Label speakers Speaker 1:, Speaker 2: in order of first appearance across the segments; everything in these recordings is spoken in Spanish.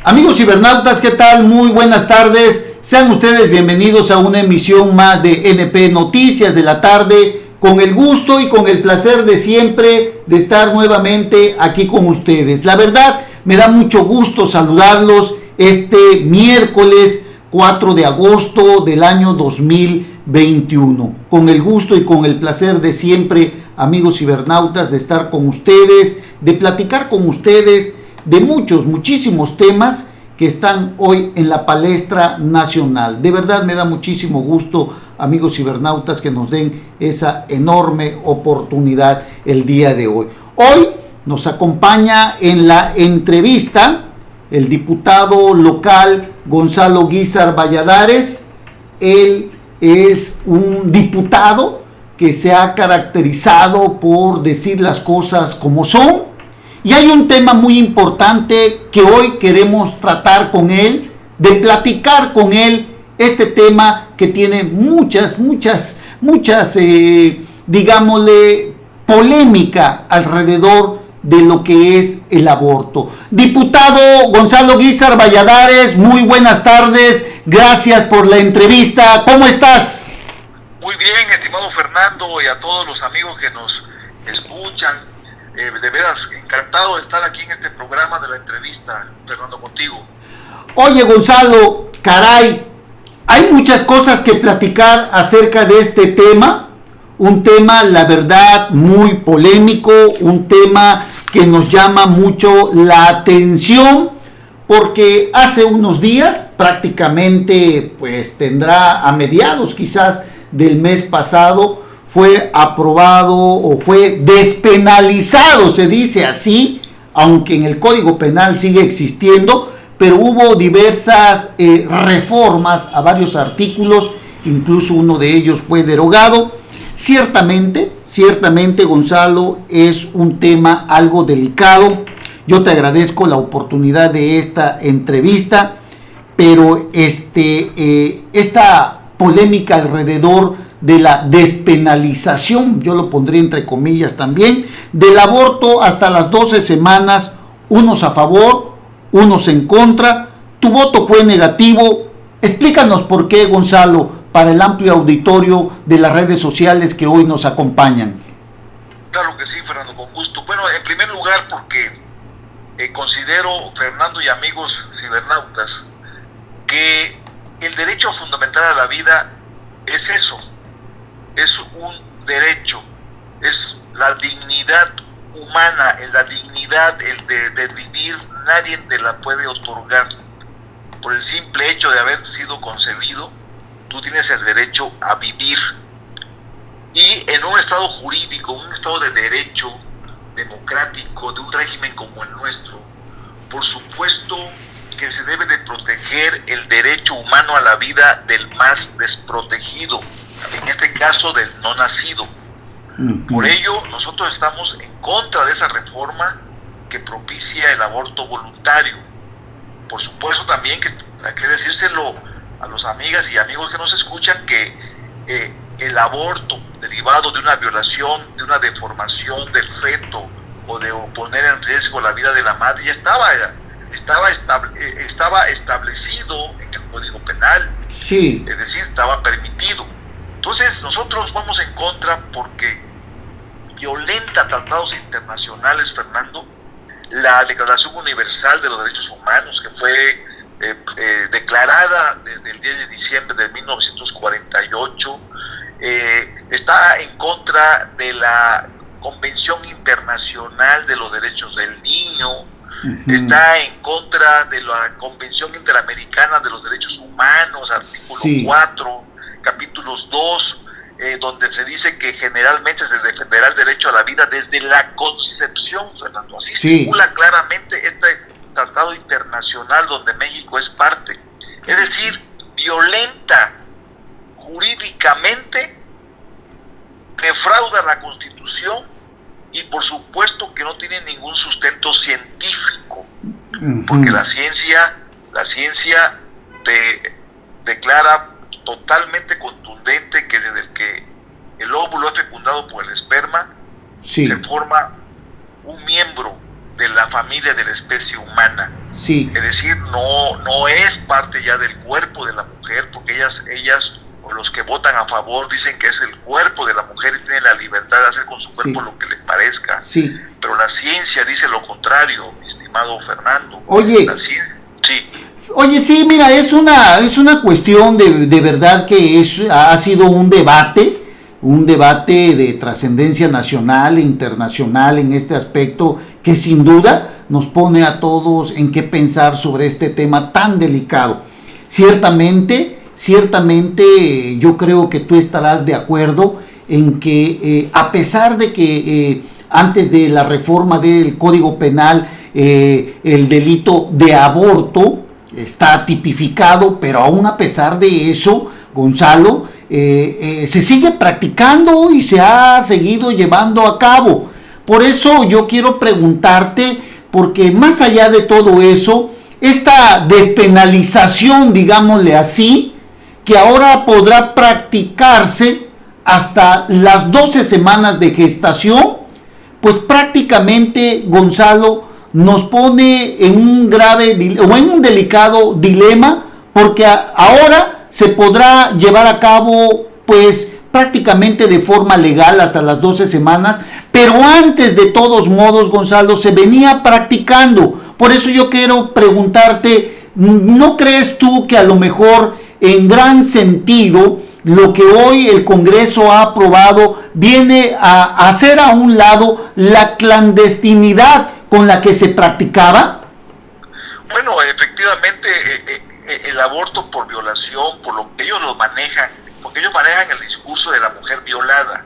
Speaker 1: Amigos cibernautas, ¿qué tal? Muy buenas tardes. Sean ustedes bienvenidos a una emisión más de NP Noticias de la tarde, con el gusto y con el placer de siempre de estar nuevamente aquí con ustedes. La verdad, me da mucho gusto saludarlos este miércoles 4 de agosto del año 2021. Con el gusto y con el placer de siempre, amigos cibernautas, de estar con ustedes, de platicar con ustedes de muchísimos temas que están hoy en la palestra nacional. De verdad me da muchísimo gusto, amigos cibernautas, que nos den esa enorme oportunidad el día de hoy. Hoy nos acompaña en la entrevista el diputado local Gonzalo Guízar Valladares. Él es un diputado que se ha caracterizado por decir las cosas como son. Y hay un tema muy importante que hoy queremos tratar con él, de platicar con él, este tema que tiene muchas, digámosle, polémica alrededor de lo que es el aborto. Diputado Gonzalo Guízar Valladares, muy buenas tardes, gracias por la entrevista, ¿cómo estás?
Speaker 2: Muy bien, estimado Fernando, y a todos los amigos que nos escuchan. De veras, encantado de estar aquí en este programa de la entrevista, Fernando, contigo.
Speaker 1: Oye, Gonzalo, caray, hay muchas cosas que platicar acerca de este tema, un tema, la verdad, muy polémico, un tema que nos llama mucho la atención, porque hace unos días, prácticamente, pues tendrá a mediados quizás del mes pasado, fue aprobado o fue despenalizado, se dice así, aunque en el Código Penal sigue existiendo, pero hubo diversas reformas a varios artículos, incluso uno de ellos fue derogado. Ciertamente, Gonzalo, es un tema algo delicado. Yo te agradezco la oportunidad de esta entrevista, pero esta polémica alrededor de la despenalización, yo lo pondré entre comillas también, del aborto hasta las 12 semanas, unos a favor, unos en contra. Tu voto fue negativo. Explícanos por qué, Gonzalo, para el amplio auditorio de las redes sociales que hoy nos acompañan.
Speaker 2: Claro que sí, Fernando, con gusto. Bueno, en primer lugar porque considero, Fernando y amigos cibernautas, que el derecho fundamental a la vida es eso. Es un derecho, es la dignidad humana, la dignidad de vivir, nadie te la puede otorgar. Por el simple hecho de haber sido concebido, tú tienes el derecho a vivir. Y en un estado jurídico, un estado de derecho democrático, de un régimen como el nuestro, por supuesto que se debe de proteger el derecho humano a la vida del más desprotegido, en este caso del no nacido. Por ello, nosotros estamos en contra de esa reforma que propicia el aborto voluntario. Por supuesto también que hay que decírselo a los amigas y amigos que nos escuchan, que el aborto derivado de una violación, de una deformación del feto o de poner en riesgo la vida de la madre ya estaba establecido en el Código Penal.
Speaker 1: Sí.
Speaker 2: Es decir, estaba permitido. Entonces nosotros vamos en contra porque violenta tratados internacionales, Fernando, la Declaración Universal de los Derechos Humanos, que fue declarada desde el 10 de diciembre de 1948, está en contra de la Convención Internacional de los Derechos del Niño, está en contra de la Convención Interamericana de los Derechos Humanos, artículo 4, capítulos 2, donde se dice que generalmente se defenderá el derecho a la vida desde la concepción, Fernando. Así circula claramente este tratado internacional donde México es parte. Es decir, violenta jurídicamente, defrauda la Constitución y por supuesto que no tiene ningún sustento científico, porque la ciencia declara totalmente contundente que desde que el óvulo es fecundado por el esperma, se forma un miembro de la familia de la especie humana.
Speaker 1: Sí.
Speaker 2: Es decir, no es parte ya del cuerpo de la mujer, porque ellas o los que votan a favor dicen que es el cuerpo de la mujer y tiene la libertad de hacer con su cuerpo lo que le parezca.
Speaker 1: Sí.
Speaker 2: Pero la ciencia dice lo contrario, mi estimado Fernando.
Speaker 1: Oye.
Speaker 2: Sí.
Speaker 1: Oye, sí, mira, es una cuestión de verdad que ha sido un debate de trascendencia nacional e internacional en este aspecto, que sin duda nos pone a todos en qué pensar sobre este tema tan delicado. Ciertamente yo creo que tú estarás de acuerdo en que a pesar de que antes de la reforma del Código Penal el delito de aborto está tipificado, pero aún a pesar de eso, Gonzalo, se sigue practicando y se ha seguido llevando a cabo. Por eso yo quiero preguntarte, porque más allá de todo eso, esta despenalización, digámosle así, que ahora podrá practicarse hasta las 12 semanas de gestación, pues prácticamente, Gonzalo, nos pone en un grave o en un delicado dilema, porque ahora se podrá llevar a cabo pues prácticamente de forma legal hasta las 12 semanas, pero antes de todos modos, Gonzalo, se venía practicando. Por eso yo quiero preguntarte, ¿no crees tú que a lo mejor en gran sentido lo que hoy el Congreso ha aprobado viene a hacer a un lado la clandestinidad con la que se practicaba?
Speaker 2: Bueno, efectivamente, el aborto por violación, por lo que ellos lo manejan, porque ellos manejan el discurso de la mujer violada.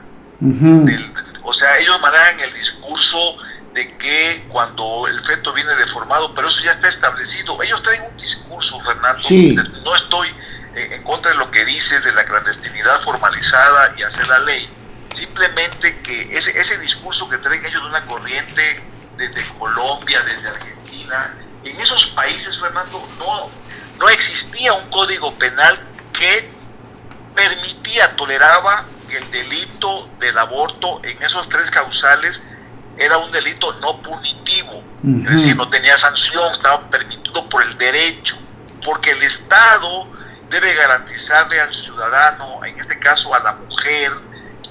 Speaker 2: O sea, ellos manejan el discurso de que cuando el feto viene deformado, pero eso ya está establecido. Ellos traen un discurso, Fernando.
Speaker 1: Sí.
Speaker 2: No estoy en contra de lo que dices de la clandestinidad formalizada y hacer la ley. Simplemente que ese discurso que traen ellos de una corriente desde Colombia, desde Argentina, en esos países, Fernando, no existía un código penal que toleraba que el delito del aborto en esos tres causales era un delito no punitivo, es decir, no tenía sanción, estaba permitido por el derecho, porque el Estado debe garantizarle al ciudadano, en este caso a la mujer,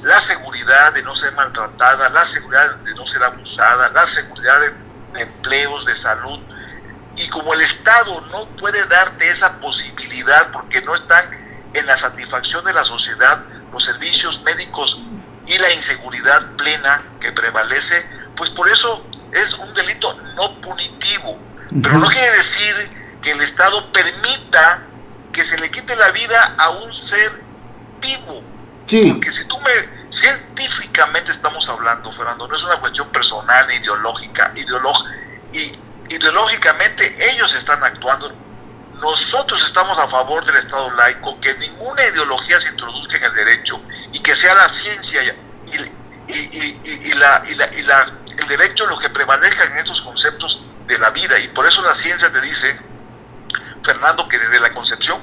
Speaker 2: la seguridad de no ser maltratada, la seguridad de no ser abusada, la seguridad de empleos, de salud. Y como el Estado no puede darte esa posibilidad porque no están en la satisfacción de la sociedad los servicios médicos y la inseguridad plena que prevalece, pues por eso es un delito no punitivo. Pero no quiere decir que el Estado permita que se le quite la vida a un ser vivo.
Speaker 1: Sí.
Speaker 2: Porque científicamente estamos hablando, Fernando, no es una cuestión personal ni ideológica, ideológicamente ellos están actuando. Nosotros estamos a favor del Estado laico, que ninguna ideología se introduzca en el derecho y que sea la ciencia el derecho lo que prevalezca en esos conceptos de la vida. Y por eso la ciencia te dice, Fernando, que desde la concepción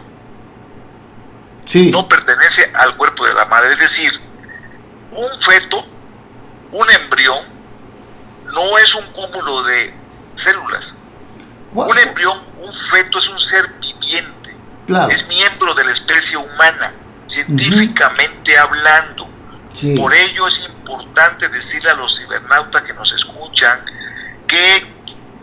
Speaker 2: no pertenece al cuerpo de la madre. Es decir, un feto, un embrión, no es un cúmulo de células. Un embrión, un feto, es un ser viviente. Claro. Es miembro de la especie humana, científicamente hablando. Sí. Por ello es importante decirle a los cibernautas que nos escuchan que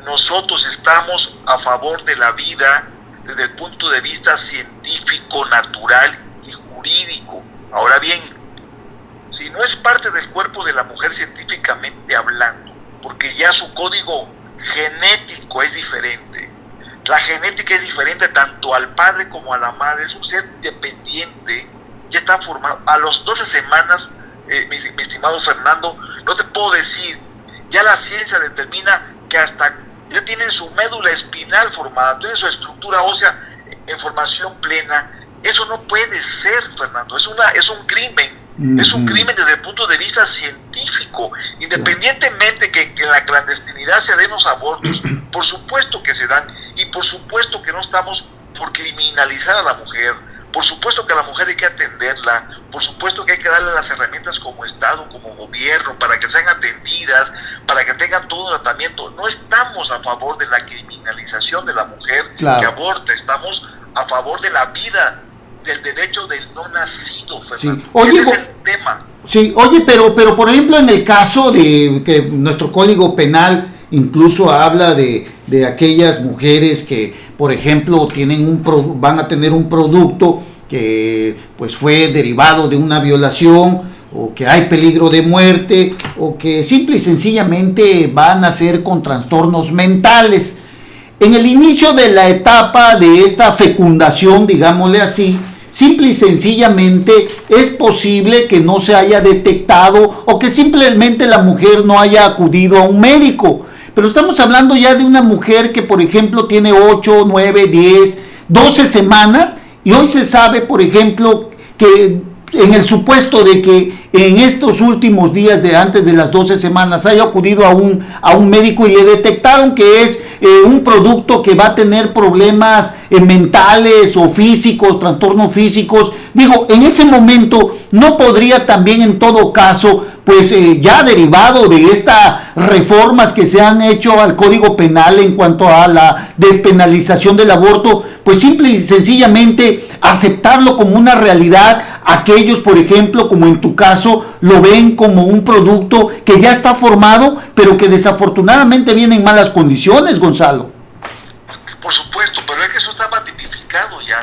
Speaker 2: nosotros estamos a favor de la vida desde el punto de vista científico, natural y jurídico. Ahora bien, si no es parte del cuerpo de la mujer científicamente hablando, porque ya su código genético es diferente, la genética es diferente tanto al padre como a la madre, es un ser independiente, ya está formado. A las 12 semanas, mi estimado Fernando, no te puedo decir, ya la ciencia determina que hasta ya tienen su médula espinal formada, tienen su estructura ósea en formación plena. Eso no puede ser, Fernando, es un crimen, es un crimen desde el punto de vista científico, independientemente que en la clandestinidad se den los abortos, por supuesto que se dan, y por supuesto que no estamos por criminalizar a la mujer, por supuesto que a la mujer hay que atenderla, por supuesto que hay que darle las herramientas como Estado, como gobierno, para que sean atendidas, para que tengan todo el tratamiento. No estamos a favor de la criminalización decisión de la mujer
Speaker 1: claro,
Speaker 2: que aborta, estamos a favor de la vida, del derecho del no nacido, Fernando.
Speaker 1: Sí. Oye,
Speaker 2: ese es el tema.
Speaker 1: Sí, oye, pero por ejemplo en el caso de que nuestro Código Penal incluso habla de aquellas mujeres que, por ejemplo, van a tener un producto que pues fue derivado de una violación, o que hay peligro de muerte, o que simple y sencillamente van a ser con trastornos mentales. En el inicio de la etapa de esta fecundación, digámosle así, simple y sencillamente es posible que no se haya detectado o que simplemente la mujer no haya acudido a un médico. Pero estamos hablando ya de una mujer que, por ejemplo, tiene 8, 9, 10, 12 semanas, y hoy se sabe, por ejemplo, que en el supuesto de que en estos últimos días de antes de las 12 semanas haya acudido a un médico y le detectaron que es un producto que va a tener problemas mentales o físicos, trastornos físicos, digo, en ese momento no podría también en todo caso, pues ya derivado de estas reformas que se han hecho al Código Penal en cuanto a la despenalización del aborto, pues simple y sencillamente aceptarlo como una realidad. Aquellos, por ejemplo, como en tu caso, lo ven como un producto que ya está formado, pero que desafortunadamente viene en malas condiciones, Gonzalo.
Speaker 2: Por supuesto, pero es que eso está tipificado ya.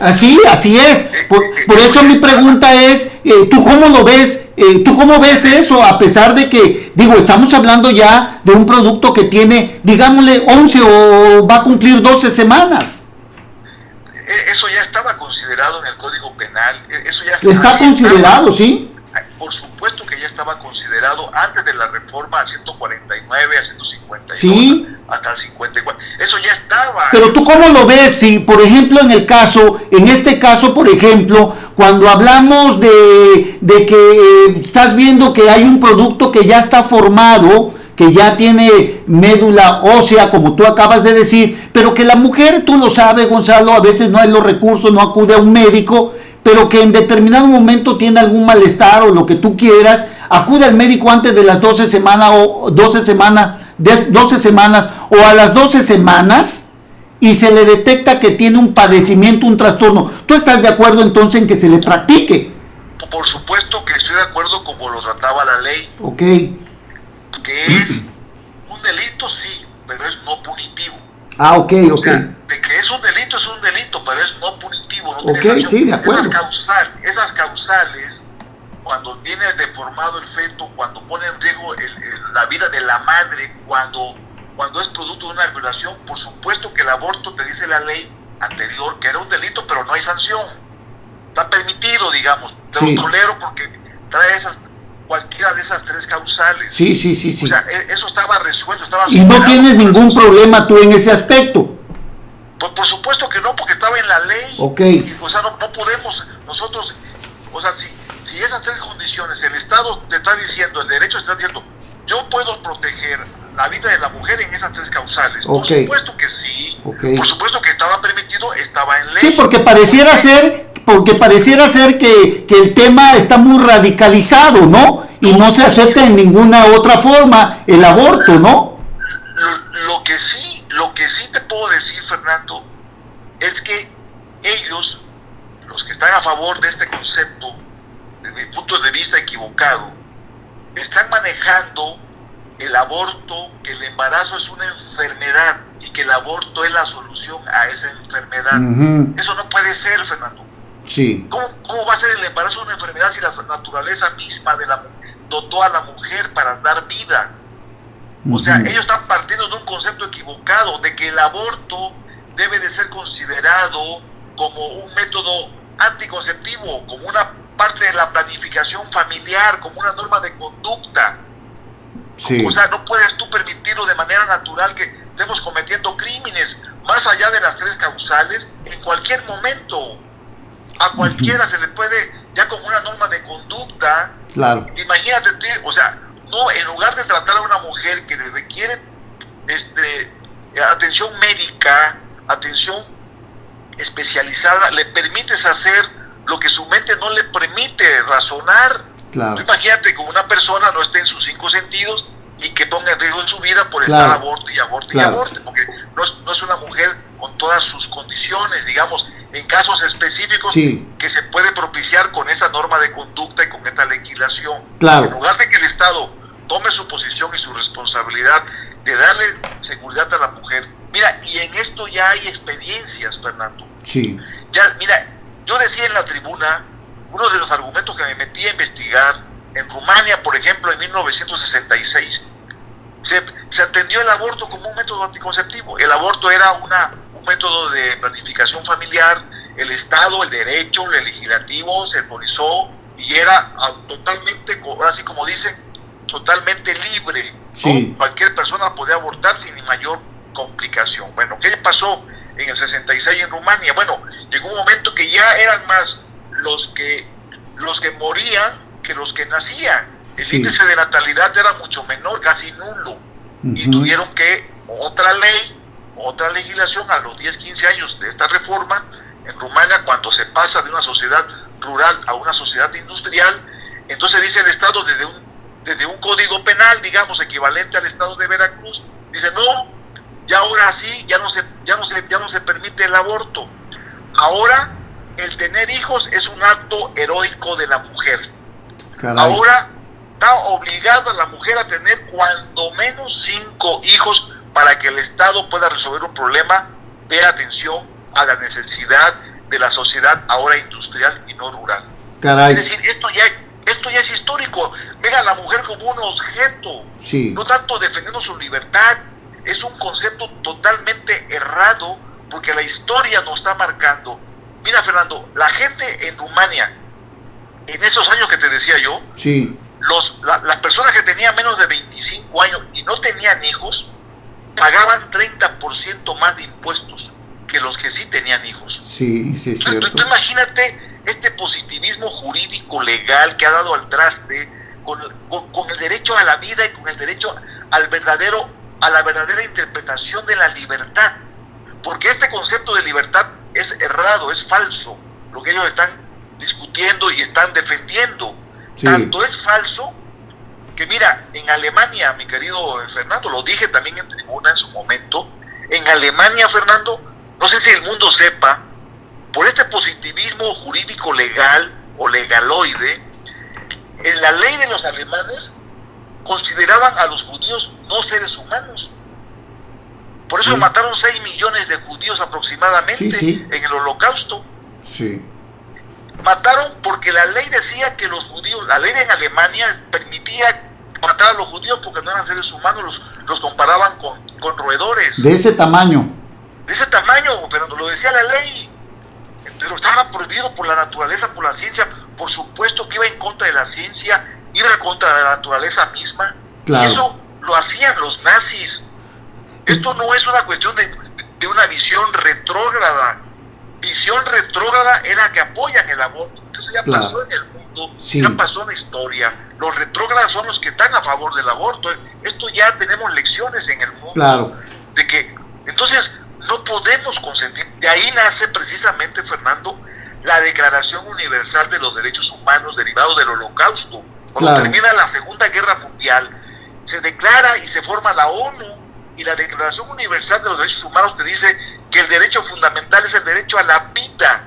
Speaker 1: Así es. Por eso mi pregunta es, ¿tú cómo lo ves? ¿Tú cómo ves eso? A pesar de que, digo, estamos hablando ya de un producto que tiene, digámosle, 11 o va a cumplir 12 semanas.
Speaker 2: Eso ya estaba considerado en el Código Penal. Eso ya
Speaker 1: está considerado, ¿sí?
Speaker 2: Por supuesto que ya estaba considerado antes de la reforma a 149, a 152,
Speaker 1: ¿sí?
Speaker 2: Hasta el 54. Eso ya estaba.
Speaker 1: Pero tú cómo lo ves, si por ejemplo en este caso, por ejemplo, cuando hablamos de que estás viendo que hay un producto que ya está formado, que ya tiene médula ósea, como tú acabas de decir, pero que la mujer, tú lo sabes, Gonzalo, a veces no hay los recursos, no acude a un médico, pero que en determinado momento tiene algún malestar o lo que tú quieras, acude al médico antes de las 12 semanas o 12 semanas o a las 12 semanas y se le detecta que tiene un padecimiento, un trastorno. ¿Tú estás de acuerdo entonces en que se le practique?
Speaker 2: Por supuesto que estoy de acuerdo como lo trataba la ley.
Speaker 1: Ok.
Speaker 2: Que es un delito, sí, pero es no punitivo.
Speaker 1: Ah, ok.
Speaker 2: O sea, de que es un delito, pero es no punitivo. No
Speaker 1: ok, sí, de acuerdo.
Speaker 2: Esas causales, cuando viene deformado el feto, cuando pone en riesgo la vida de la madre, cuando es producto de una violación, por supuesto que el aborto, te dice la ley anterior, que era un delito, pero no hay sanción. Está permitido, digamos. Te lo tolero porque trae cualquiera de esas tres causales.
Speaker 1: Sí.
Speaker 2: O sea, eso estaba resuelto.
Speaker 1: ¿Y no tienes ningún problema tú en ese aspecto?
Speaker 2: Pues por supuesto que no, porque estaba en la ley.
Speaker 1: Ok.
Speaker 2: O sea, no podemos nosotros, o sea, si esas tres condiciones, el Estado te está diciendo, el derecho está diciendo, yo puedo proteger la vida de la mujer en esas tres causales.
Speaker 1: Ok.
Speaker 2: Por supuesto que sí.
Speaker 1: Okay.
Speaker 2: Por supuesto que estaba permitido, estaba en ley.
Speaker 1: Sí, porque pareciera ser que el tema está muy radicalizado, ¿no? Y no se acepta en ninguna otra forma el aborto, ¿no?
Speaker 2: Lo que sí te puedo decir, Fernando, es que ellos, los que están a favor de este concepto, desde mi punto de vista equivocado, están manejando el aborto, que el embarazo es una enfermedad y que el aborto es la solución a esa enfermedad.
Speaker 1: Uh-huh.
Speaker 2: Eso no puede ser, Fernando.
Speaker 1: Sí.
Speaker 2: ¿Cómo va a ser el embarazo una enfermedad si la naturaleza misma dotó a la mujer para dar vida? O sea, ellos están partiendo de un concepto equivocado, de que el aborto debe de ser considerado como un método anticonceptivo, como una parte de la planificación familiar, como una norma de conducta.
Speaker 1: Sí.
Speaker 2: O sea, no puedes tú permitirlo de manera natural que estemos cometiendo crímenes, más allá de las tres causales, en cualquier momento. A cualquiera se le puede, ya como una norma de conducta.
Speaker 1: Claro.
Speaker 2: Imagínate, o sea, no, en lugar de tratar a una mujer que le requiere atención médica, atención especializada, le permites hacer lo que su mente no le permite razonar.
Speaker 1: Claro.
Speaker 2: Imagínate que una persona no esté en sus 5 sentidos y que ponga en riesgo su vida por
Speaker 1: claro.
Speaker 2: estar aborto, porque no es una mujer casos específicos
Speaker 1: sí,
Speaker 2: que se puede propiciar con esa norma de conducta y con esta legislación.
Speaker 1: claro.
Speaker 2: En lugar de que el Estado tome su posición y su responsabilidad de darle seguridad a la mujer, mira, y en esto ya hay experiencias, Fernando.
Speaker 1: Sí,
Speaker 2: Ya, mira, yo decía en la tribuna, uno de los argumentos que me metí a investigar, en Rumania, por ejemplo, en 1966, se atendió el aborto como un método anticonceptivo. El aborto era un método de planificación familiar, el Estado, el derecho, el legislativo se autorizó y era totalmente, así como dicen, totalmente libre, ¿no?
Speaker 1: sí.
Speaker 2: Cualquier persona podía abortar sin mayor complicación. Bueno, ¿qué pasó en el 66 en Rumania? Bueno, llegó un momento que ya eran más los que morían que los que nacían. El
Speaker 1: Sí.
Speaker 2: índice de natalidad era mucho menor, casi nulo. Y tuvieron que, otra legislación a los 10, 15 años de esta reforma, en Rumania, cuando se pasa de una sociedad rural a una sociedad industrial, entonces dice el Estado, desde un código penal, digamos, equivalente al Estado de Veracruz, dice, no, ya ahora sí, ya no se permite el aborto. Ahora, el tener hijos es un acto heroico de la mujer.
Speaker 1: Caray.
Speaker 2: Ahora está obligada la mujer a tener cuando menos 5 hijos para que el Estado pueda resolver un problema de atención a la necesidad de la sociedad ahora industrial y no rural.
Speaker 1: Caray.
Speaker 2: Es decir, esto ya es histórico. Ven a la mujer como un objeto,
Speaker 1: Sí.
Speaker 2: no tanto defendiendo su libertad. Es un concepto totalmente errado porque la historia nos está marcando. Mira, Fernando, la gente en Rumania, en esos años que te decía yo,
Speaker 1: Sí,
Speaker 2: las personas que tenían menos de 25 años y no tenían hijos, pagaban 30% más de impuestos que los que sí tenían hijos.
Speaker 1: sí, sí, es
Speaker 2: Tú
Speaker 1: cierto.
Speaker 2: imagínate este positivismo jurídico legal que ha dado al traste con el derecho a la vida y con el derecho a la verdadera interpretación de la libertad. Porque este concepto de libertad es errado, es falso, lo que ellos están discutiendo y están defendiendo.
Speaker 1: Sí.
Speaker 2: Tanto es falso que, mira, en Alemania, mi querido Fernando, lo dije también en tribuna en su momento, en Alemania, Fernando, no sé si el mundo sepa, por este positivismo jurídico legal o legaloide, en la ley de los alemanes consideraban a los judíos no seres humanos. Por eso
Speaker 1: Sí.
Speaker 2: mataron 6 millones de judíos aproximadamente
Speaker 1: Sí, sí.
Speaker 2: en el Holocausto.
Speaker 1: Sí,
Speaker 2: Mataron porque la ley decía que los judíos, la ley en Alemania permitía matar a los judíos porque no eran seres humanos, los comparaban con roedores.
Speaker 1: de ese tamaño.
Speaker 2: De ese tamaño, pero lo decía la ley. Pero estaba prohibido por la naturaleza, por la ciencia. Por supuesto que iba en contra de la ciencia, iba contra la naturaleza misma.
Speaker 1: Claro.
Speaker 2: Y eso lo hacían los nazis. Esto no es una cuestión de una visión retrógrada. Visión retrógrada era que apoyan el aborto. Eso ya
Speaker 1: Claro.
Speaker 2: pasó en el mundo,
Speaker 1: Sí.
Speaker 2: ya pasó en la historia. Los retrógradas son los que están a favor del aborto. Esto ya tenemos lecciones en el mundo.
Speaker 1: Claro.
Speaker 2: De que, entonces, no podemos consentir. De ahí nace precisamente, Fernando, la Declaración Universal de los Derechos Humanos derivado del Holocausto. Cuando
Speaker 1: Claro.
Speaker 2: termina la Segunda Guerra Mundial, se declara y se forma la ONU, y la Declaración Universal de los Derechos Humanos te dice que el derecho fundamental es el derecho a la vida.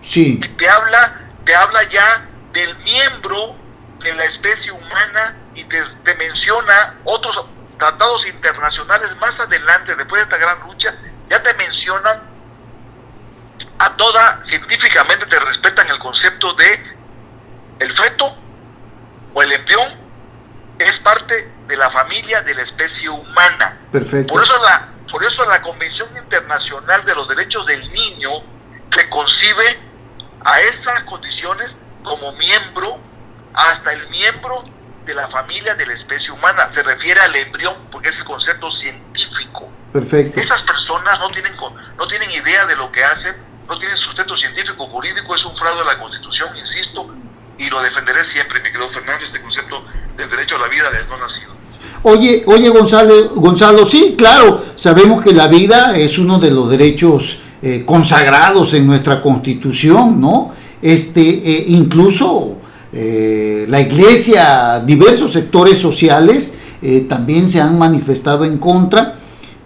Speaker 1: Sí,
Speaker 2: Y te habla ya del miembro de la especie humana y te menciona otros tratados internacionales más adelante, después de esta gran lucha, ya te mencionan a toda, científicamente te respetan el concepto de el feto o el embrión es parte de la familia de la especie humana.
Speaker 1: perfecto.
Speaker 2: Por eso la Convención Internacional de los Derechos del Niño reconcibe a esas condiciones como miembro, hasta el miembro de la familia de la especie humana. Se refiere al embrión porque es el concepto científico.
Speaker 1: Perfecto.
Speaker 2: Esas personas no tienen idea de lo que hacen, no tienen sustento científico jurídico, es un fraude a la Constitución, insisto, y lo defenderé siempre, mi querido Fernando, este concepto del derecho a la vida del no nacido.
Speaker 1: Oye, Gonzalo, sí, claro, sabemos que la vida es uno de los derechos consagrados en nuestra Constitución, ¿no? Incluso la Iglesia, diversos sectores sociales también se han manifestado en contra,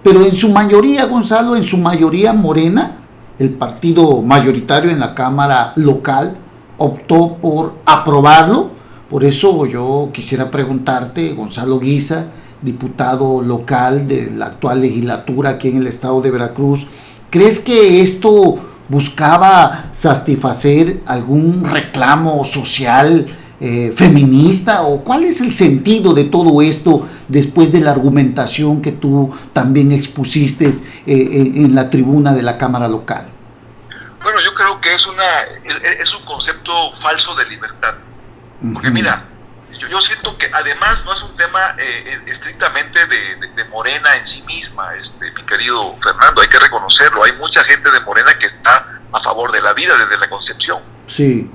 Speaker 1: pero en su mayoría, Gonzalo, en su mayoría morena, el partido mayoritario en la Cámara local optó por aprobarlo. Por eso yo quisiera preguntarte, Gonzalo Guiza, diputado local de la actual legislatura aquí en el estado de Veracruz, ¿crees que esto buscaba satisfacer algún reclamo social feminista, o cuál es el sentido de todo esto después de la argumentación que tú también expusiste en la tribuna de la Cámara local?
Speaker 2: Bueno, yo creo que es un concepto falso de libertad, porque mira, yo siento que además no es un tema estrictamente de Morena en sí misma, mi querido Fernando, hay que reconocerlo, hay mucha gente de Morena que está a favor de la vida desde la concepción.
Speaker 1: Sí.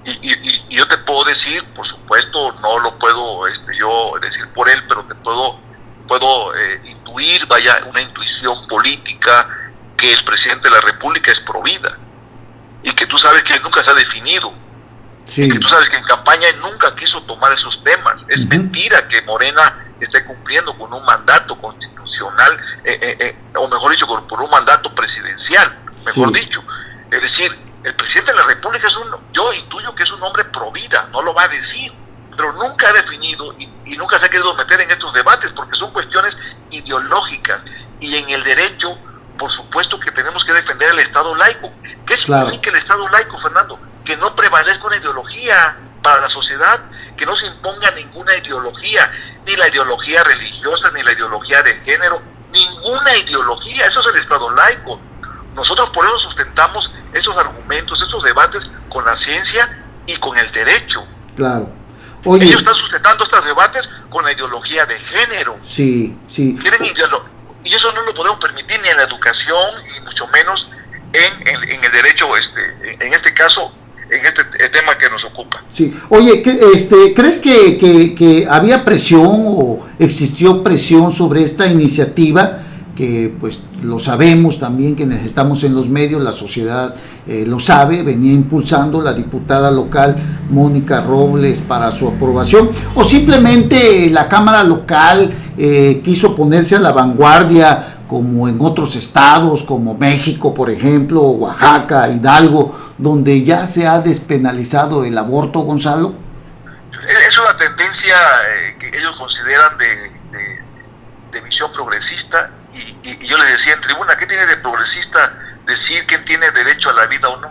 Speaker 2: Y yo te puedo decir, por supuesto, no lo puedo yo decir por él, pero te puedo intuir, vaya, una intuición política, que el presidente de la República es pro vida, y que tú sabes que él nunca se ha definido. Sí. Y que tú sabes que en campaña él nunca quiso tomar esos temas. Es mentira que Morena esté cumpliendo con un mandato constitucional, o mejor dicho, por un mandato presidencial, mejor dicho. Es decir, el presidente de la República yo intuyo que es un hombre pro vida, no lo va a decir, pero nunca ha definido y nunca se ha querido meter en estos debates, porque son cuestiones ideológicas. Y en el derecho, por supuesto que tenemos que defender el Estado laico. ¿Qué significa el Estado laico, Fernando? Que no prevalezca una ideología para la sociedad, que no se imponga ninguna ideología, ni la ideología religiosa, ni la ideología de género, ninguna ideología. Eso es el Estado laico. Nosotros por eso sustentamos esos argumentos, esos debates con la ciencia y con el derecho.
Speaker 1: Claro.
Speaker 2: Oye, ellos están sustentando estos debates con la ideología de género.
Speaker 1: Sí.
Speaker 2: Quieren y eso no lo podemos permitir ni en la educación, y mucho menos en el derecho, en este caso, en este tema que nos ocupa.
Speaker 1: Sí. Oye, ¿crees que había presión o existió presión sobre esta iniciativa? Que pues lo sabemos también, quienes estamos en los medios, la sociedad lo sabe, venía impulsando la diputada local Mónica Robles para su aprobación, o simplemente la Cámara local quiso ponerse a la vanguardia, como en otros estados como México, por ejemplo, Oaxaca, Hidalgo, donde ya se ha despenalizado el aborto, Gonzalo?
Speaker 2: Es una tendencia que ellos consideran de visión progresista, y yo les decía en tribuna, ¿qué tiene de progresista decir quién tiene derecho a la vida o no?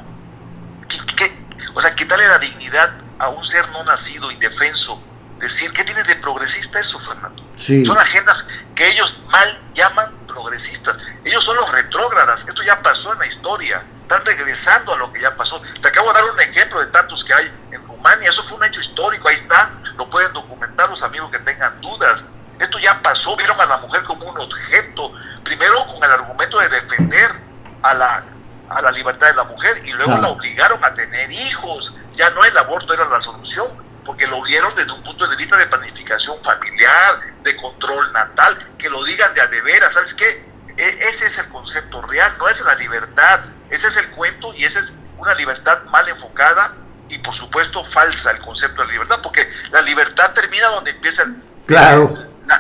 Speaker 2: O sea, quitarle la dignidad a un ser no nacido, indefenso, decir, ¿qué tiene de progresista eso, Fernando? Sí. Son agendas que ellos mal llaman progresistas. Ellos son los retrógradas. Esto ya pasó en la historia, están regresando a lo que ya pasó. Te acabo de dar un ejemplo de tantos que hay en Rumania. Eso fue un hecho histórico, ahí está, lo pueden documentar los amigos que tengan dudas. Esto ya pasó, vieron a la mujer como un objeto, primero con el argumento de defender a la libertad de la mujer, y luego la obligaron a tener hijos. Ya no el aborto era la solución, porque lo vieron desde un punto de vista de planificación familiar, de control natal, que lo digan de a de veras. ¿Sabes qué? Ese es el concepto real, no es la libertad, ese es el cuento, y esa es una libertad mal enfocada y por supuesto falsa, el concepto de libertad, porque la libertad termina donde empieza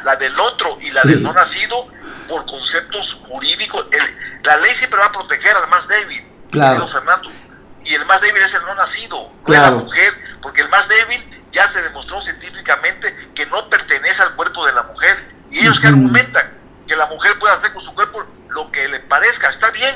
Speaker 2: la del otro y la del no nacido, por conceptos jurídicos. La ley siempre va a proteger al más débil, Fernando, y el más débil es el no nacido, no es la mujer, porque el más débil ya se demostró científicamente que no pertenece al cuerpo de la mujer, y ellos que argumentan que la mujer puede hacer con su cuerpo lo que le parezca. Está bien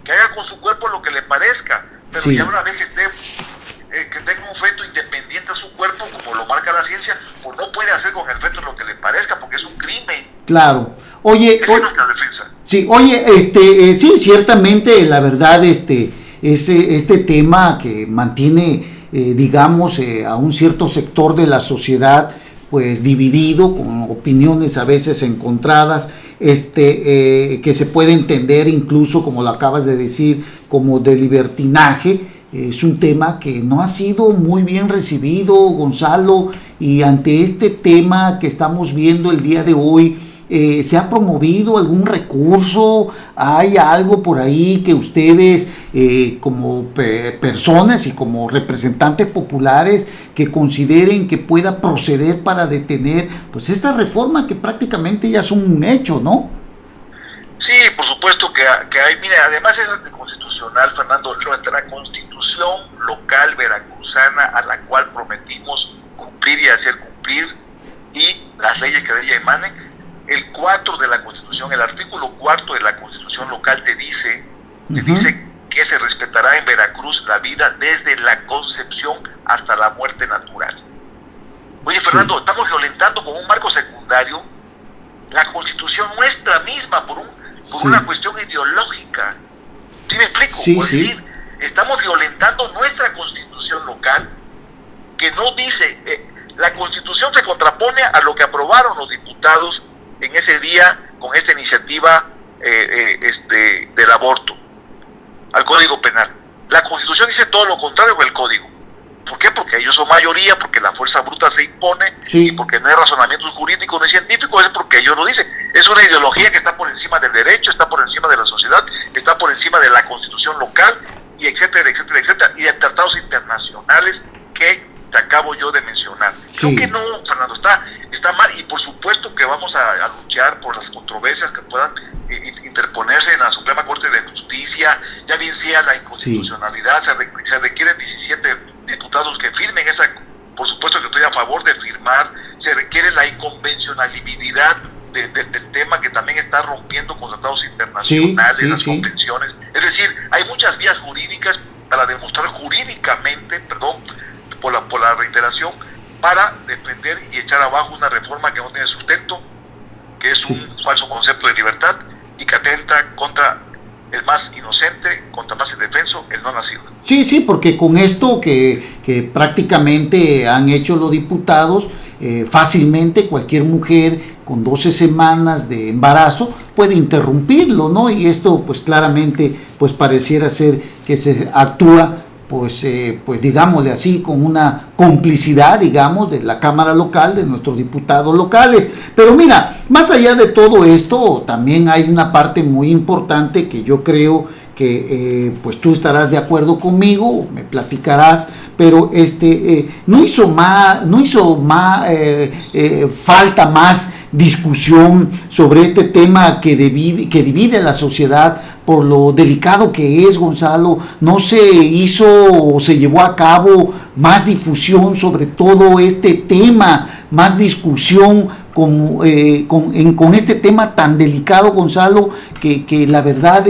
Speaker 2: que haga con su cuerpo lo que le parezca, pero ya una vez que tenga un feto independiente a su cuerpo, como lo marca la ciencia, pues no puede hacer con el feto lo que le parezca, porque es un crimen.
Speaker 1: Claro. Oye,
Speaker 2: esa es nuestra defensa.
Speaker 1: Sí, oye, sí, ciertamente, la verdad, este tema que mantiene, digamos, a un cierto sector de la sociedad, pues dividido, con opiniones a veces encontradas, que se puede entender incluso, como lo acabas de decir, como de libertinaje. Es un tema que no ha sido muy bien recibido, Gonzalo, y ante este tema que estamos viendo el día de hoy, ¿se ha promovido algún recurso? ¿Hay algo por ahí que ustedes, como personas y como representantes populares, que consideren que pueda proceder para detener pues esta reforma que prácticamente ya es un hecho, ¿no?
Speaker 2: Sí, por supuesto que hay. Mira, además es anticonstitucional constitucional, Fernando, nuestra constitución local veracruzana, a la cual prometimos cumplir y hacer cumplir, y las leyes que de ella emanen. El 4 de la Constitución, el artículo 4 de la Constitución local te dice que se respetará en Veracruz la vida desde la concepción hasta la muerte natural. Oye, Fernando, estamos violentando con un marco secundario la Constitución nuestra misma por una cuestión ideológica. ¿Sí me explico? Es decir, estamos violentando nuestra Constitución local, que no dice, la Constitución se contrapone a lo que aprobaron los diputados en ese día con esta iniciativa del aborto, al Código Penal. La Constitución dice todo lo contrario que el Código. ¿Por qué? Porque ellos son mayoría, porque la fuerza bruta se impone, y porque no hay razonamientos jurídicos ni científicos, es porque ellos lo dicen. Es una ideología que está por encima del derecho, está por encima de la sociedad, está por encima de la Constitución local, y etcétera, etcétera, etcétera, y de tratados internacionales que te acabo yo de mencionar. Creo que no, Fernando, está mal, y por supuesto que vamos a luchar por las controversias que puedan interponerse en la Suprema Corte de Justicia, ya bien sea la inconstitucionalidad, se requieren 17 diputados que firmen esa, por supuesto que estoy a favor de firmar, se requiere la inconvencionalidad del tema, que también está rompiendo con tratados internacionales, las convenciones. Es decir, hay muchas vías jurídicas para demostrar jurídicamente, por la reiteración, para defender y echar abajo una reforma que no tiene sustento, que es un falso concepto de libertad y que atenta contra el más inocente, contra el más indefenso, el no nacido.
Speaker 1: Sí, porque con esto que prácticamente han hecho los diputados, fácilmente cualquier mujer con 12 semanas de embarazo puede interrumpirlo, ¿no? Y esto pues claramente pues pareciera ser que se actúa pues digámosle así, con una complicidad, digamos, de la Cámara local, de nuestros diputados locales. Pero mira, más allá de todo esto, también hay una parte muy importante que yo creo que pues tú estarás de acuerdo conmigo, me platicarás, pero no hizo falta más discusión sobre este tema que divide a la sociedad por lo delicado que es, Gonzalo. No se hizo o se llevó a cabo más difusión sobre todo este tema, más discusión con este tema tan delicado, Gonzalo, que la verdad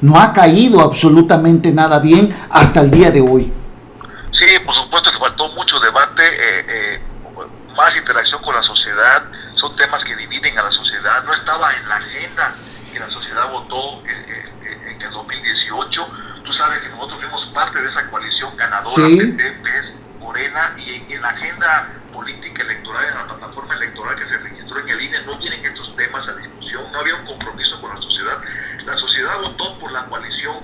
Speaker 1: no ha caído absolutamente nada bien hasta el día de hoy.
Speaker 2: Sí, por supuesto que faltó mucho debate, más interacción con la sociedad. Son temas que dividen a la sociedad. No estaba en la agenda que la sociedad votó en el 2018. Tú sabes que nosotros fuimos parte de esa coalición ganadora, PT, PES, Morena, y en la agenda política electoral, en la plataforma electoral que se registró en el INE, no vienen estos temas a discusión. No había un compromiso con la sociedad. La sociedad votó por la coalición.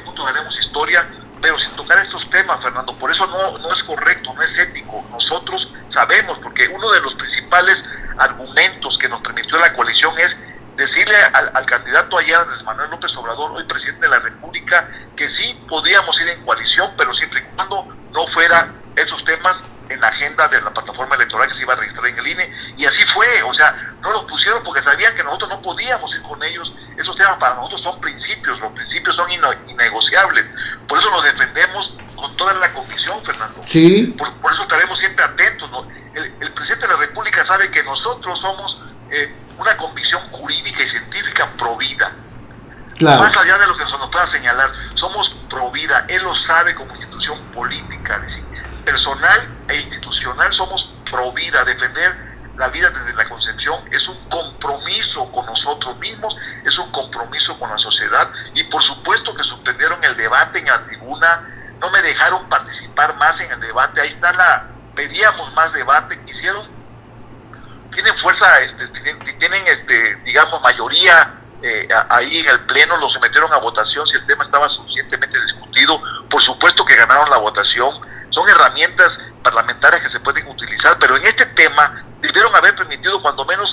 Speaker 2: Juntos haremos historia, pero sin tocar estos temas, Fernando. Por eso no es correcto, no es ético. Nosotros sabemos, porque uno de los principales argumentos que nos permitió la coalición es decirle al candidato allá, Andrés Manuel López Obrador, hoy presidente de la República, que sí podíamos ir en coalición, pero siempre y cuando no fuera esos temas en la agenda de la plataforma electoral que se iba a registrar en el INE. Y así fue, o sea, no los pusieron porque sabían que nosotros no podíamos ir con ellos. Esos temas para nosotros son principios, los principios son innegociables. Por eso los defendemos con toda la convicción, Fernando.
Speaker 1: Sí.
Speaker 2: Por eso estaremos siempre atentos, ¿no? El presidente de la República sabe que nosotros somos una convicción jurídica y científica pro vida. Claro. Más allá de lo que se nos pueda señalar, somos pro vida. Él lo sabe como institución política, personal e institucional. Somos pro vida. Defender la vida desde la concepción es un compromiso con nosotros mismos, es un compromiso con la sociedad. Y por supuesto que suspendieron el debate en la tribuna, no me dejaron participar más en el debate. Ahí está pedíamos más debate, tienen fuerza, tienen digamos mayoría ahí en el pleno, lo sometieron a votación si el tema estaba suficientemente discutido. Por supuesto que ganaron la votación. Son herramientas parlamentarias que se pueden utilizar, pero en este tema debieron haber permitido cuando menos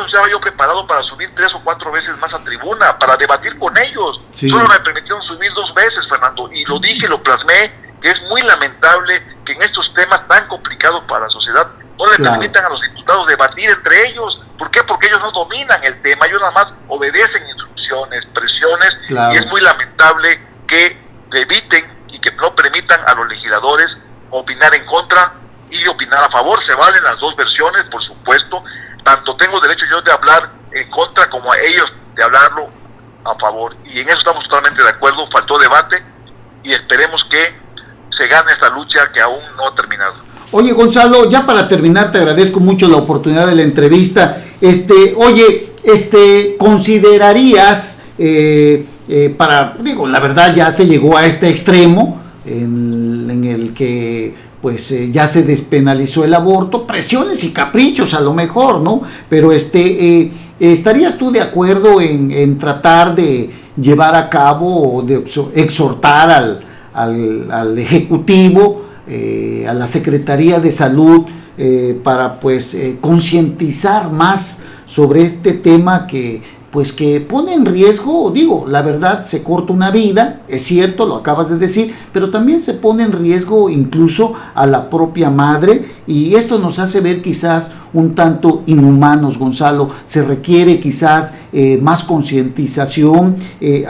Speaker 2: estaba yo preparado para subir 3 o 4 veces más a tribuna, para debatir con ellos. Sí. Solo me permitieron subir 2 veces, Fernando, y lo dije, lo plasmé, que es muy lamentable que en estos temas tan complicados para la sociedad no le permitan a los diputados debatir entre ellos. ¿Por qué? Porque ellos no dominan el tema, ellos nada más obedecen instrucciones, presiones, decisiones,
Speaker 1: claro.
Speaker 2: Y es muy lamentable que eviten y que no permitan a los legisladores opinar en contra y opinar a favor. Se valen las dos versiones, por supuesto. Tanto tengo derecho yo de hablar en contra como a ellos de hablarlo a favor. Y en eso estamos totalmente de acuerdo. Faltó debate y esperemos que se gane esta lucha que aún no ha terminado.
Speaker 1: Oye, Gonzalo, ya para terminar, te agradezco mucho la oportunidad de la entrevista. ¿Considerarías, la verdad ya se llegó a este extremo en el que pues ya se despenalizó el aborto, presiones y caprichos a lo mejor, ¿no? Pero ¿estarías tú de acuerdo en tratar de llevar a cabo o de exhortar al Ejecutivo, a la Secretaría de Salud, para pues concientizar más sobre este tema que pone en riesgo, la verdad, se corta una vida, es cierto, lo acabas de decir, pero también se pone en riesgo incluso a la propia madre, y esto nos hace ver quizás un tanto inhumanos, Gonzalo? Se requiere quizás más concientización,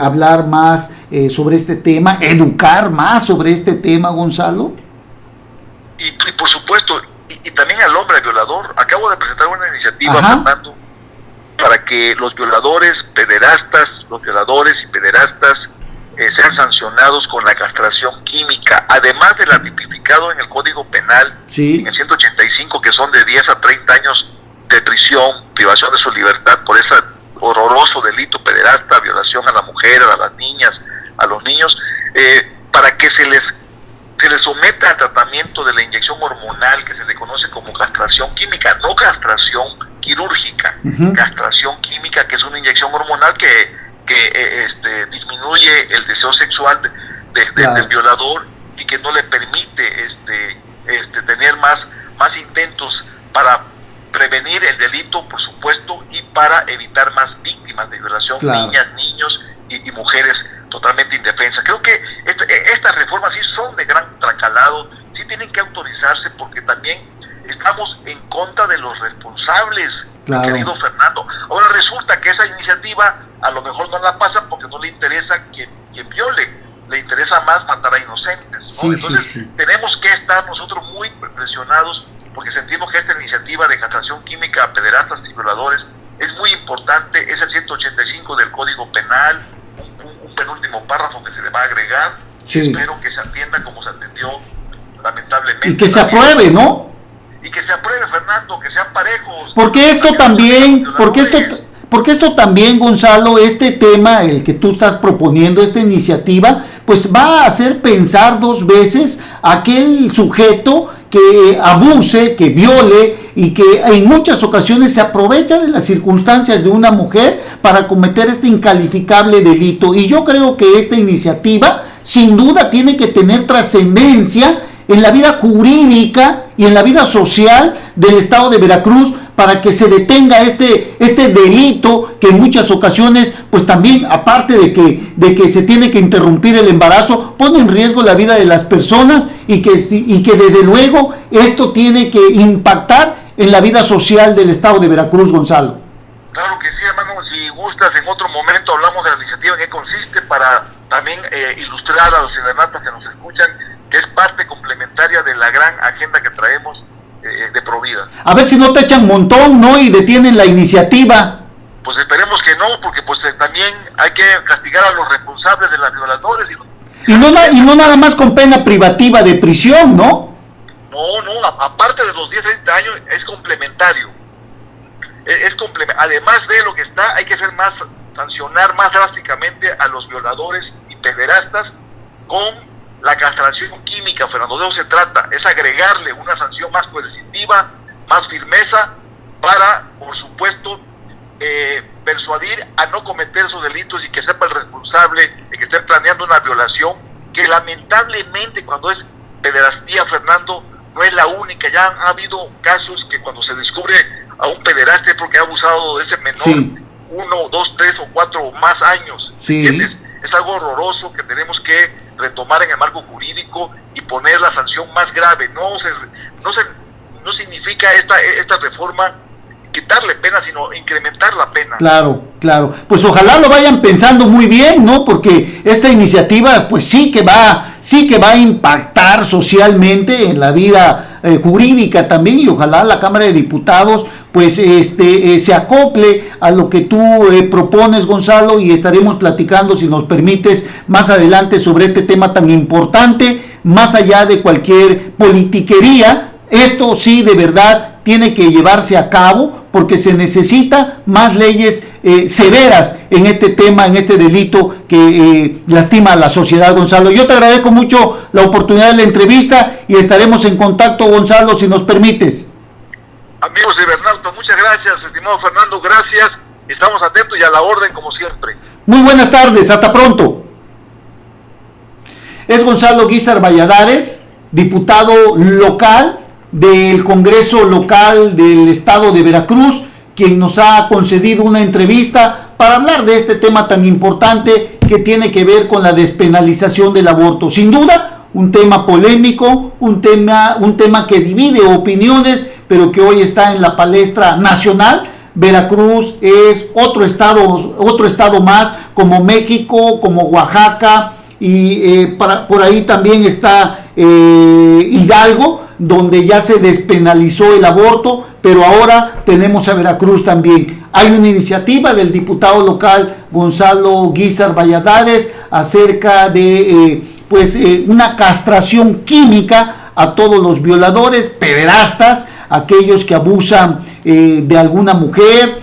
Speaker 1: hablar más sobre este tema, educar más sobre este tema, Gonzalo.
Speaker 2: Y por supuesto, y también al hombre violador. Acabo de presentar una iniciativa, Fernando, para que los violadores y pederastas sean sancionados con la castración química, además de la tipificado en el Código Penal,
Speaker 1: sí,
Speaker 2: en el 185, que son de 10 a 30 años de prisión, privación de su libertad por ese horroroso delito pederasta, violación a la mujer, a las niñas, a los niños, para que se les someta al tratamiento de la inyección hormonal que se le conoce como castración química, no castración quirúrgica, castración química, que es una inyección hormonal que disminuye el deseo sexual del violador y que no le permite tener más intentos para prevenir el delito, por supuesto, y para evitar más víctimas de violación, niñas, niños y mujeres totalmente indefensas. Creo que estas reformas sí son de gran tracalado, sí tienen que autorizarse, porque también estamos en contra de los responsables, querido Fernando. Ahora resulta que esa iniciativa a lo mejor no la pasan porque no le interesa quien viole, le interesa más matar a inocentes, ¿no? Entonces tenemos que estar nosotros muy presionados, porque sentimos que esta iniciativa de castración química a pederastas y violadores es muy importante. Es el 185 del Código Penal, un penúltimo párrafo que se le va a agregar. Espero que se atienda como se atendió lamentablemente.
Speaker 1: Y que se apruebe, ¿no?
Speaker 2: Y que se apruebe, Fernando, que sean parejos.
Speaker 1: Porque esto también, Gonzalo, este tema, el que tú estás proponiendo, esta iniciativa, pues va a hacer pensar dos veces a aquel sujeto que abuse, que viole y que en muchas ocasiones se aprovecha de las circunstancias de una mujer para cometer este incalificable delito. Y yo creo que esta iniciativa sin duda tiene que tener trascendencia en la vida jurídica y en la vida social del estado de Veracruz, para que se detenga este delito que en muchas ocasiones, pues también, aparte de que se tiene que interrumpir el embarazo, pone en riesgo la vida de las personas, y que desde luego esto tiene que impactar en la vida social del estado de Veracruz, Gonzalo.
Speaker 2: Claro que sí, hermano. Si gustas, en otro momento hablamos de la iniciativa, en qué consiste, para también ilustrar a los ciudadanos que nos escuchan, que es parte complementaria de la gran agenda que traemos de Provida. A
Speaker 1: ver si no te echan montón, ¿no? Y detienen la iniciativa.
Speaker 2: Pues esperemos que no, porque pues también hay que castigar a los responsables de las violaciones.
Speaker 1: Y no nada más con pena privativa de prisión, ¿no?
Speaker 2: No, aparte de los 10, 30 años, es complementario. Además de lo que está, hay que sancionar más drásticamente a los violadores y pederastas con la castración química, Fernando. De eso se trata, es agregarle una sanción más coercitiva, más firmeza, para, por supuesto, persuadir a no cometer esos delitos, y que sepa el responsable de que esté planeando una violación, que lamentablemente cuando es pederastía, Fernando, no es la única. Ya ha habido casos que cuando se descubre a un pederasta es porque ha abusado de ese menor 1, 2, 3 o 4 o más años. ¿Entiendes? Es algo horroroso que tenemos que retomar en el marco jurídico y poner la sanción más grave. No significa esta reforma quitarle pena, sino incrementar la pena.
Speaker 1: Claro, claro. Pues ojalá lo vayan pensando muy bien, ¿no? Porque esta iniciativa, pues sí que va a impactar socialmente en la vida jurídica también, y ojalá la Cámara de Diputados pues se acople a lo que tú propones, Gonzalo, y estaremos platicando, si nos permites, más adelante sobre este tema tan importante, más allá de cualquier politiquería. Esto sí, de verdad, tiene que llevarse a cabo, porque se necesita más leyes severas en este tema, en este delito que lastima a la sociedad, Gonzalo. Yo te agradezco mucho la oportunidad de la entrevista y estaremos en contacto, Gonzalo, si nos permites.
Speaker 2: Amigos de Cibernautas, muchas gracias, estimado Fernando, gracias. Estamos atentos y a la orden, como siempre.
Speaker 1: Muy buenas tardes, hasta pronto. Es Gonzalo Guízar Valladares, diputado local del Congreso Local del Estado de Veracruz, quien nos ha concedido una entrevista para hablar de este tema tan importante que tiene que ver con la despenalización del aborto. Sin duda, un tema polémico, un tema que divide opiniones, pero que hoy está en la palestra nacional. Veracruz es otro estado más, como México, como Oaxaca, y por ahí también está Hidalgo, donde ya se despenalizó el aborto, pero ahora tenemos a Veracruz también. Hay una iniciativa del diputado local Gonzalo Guízar Valladares acerca de una castración química a todos los violadores, pederastas, aquellos que abusan de alguna mujer,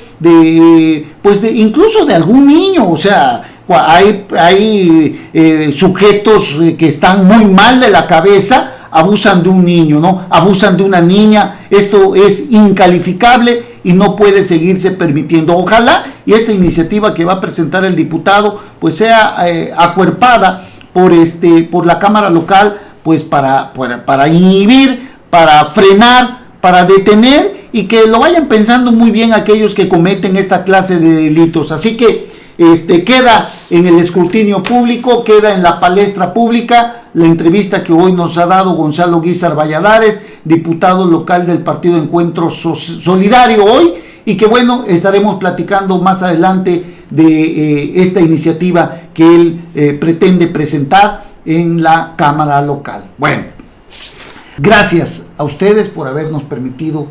Speaker 1: incluso de algún niño. O sea, hay sujetos que están muy mal de la cabeza, abusan de un niño, ¿no? Abusan de una niña. Esto es incalificable y no puede seguirse permitiendo. Ojalá y esta iniciativa que va a presentar el diputado pues sea acuerpada por la Cámara Local, pues para inhibir, para frenar, para detener, y que lo vayan pensando muy bien aquellos que cometen esta clase de delitos. Así que queda en el escrutinio público, queda en la palestra pública la entrevista que hoy nos ha dado Gonzalo Guízar Valladares, diputado local del Partido Encuentro Solidario hoy, y que bueno, estaremos platicando más adelante de esta iniciativa que él pretende presentar en la Cámara Local. Bueno, gracias a ustedes por habernos permitido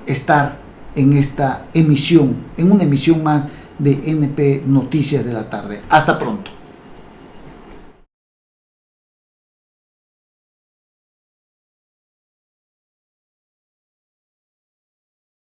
Speaker 1: estar en esta emisión, en una emisión más de NP Noticias de la Tarde. Hasta pronto.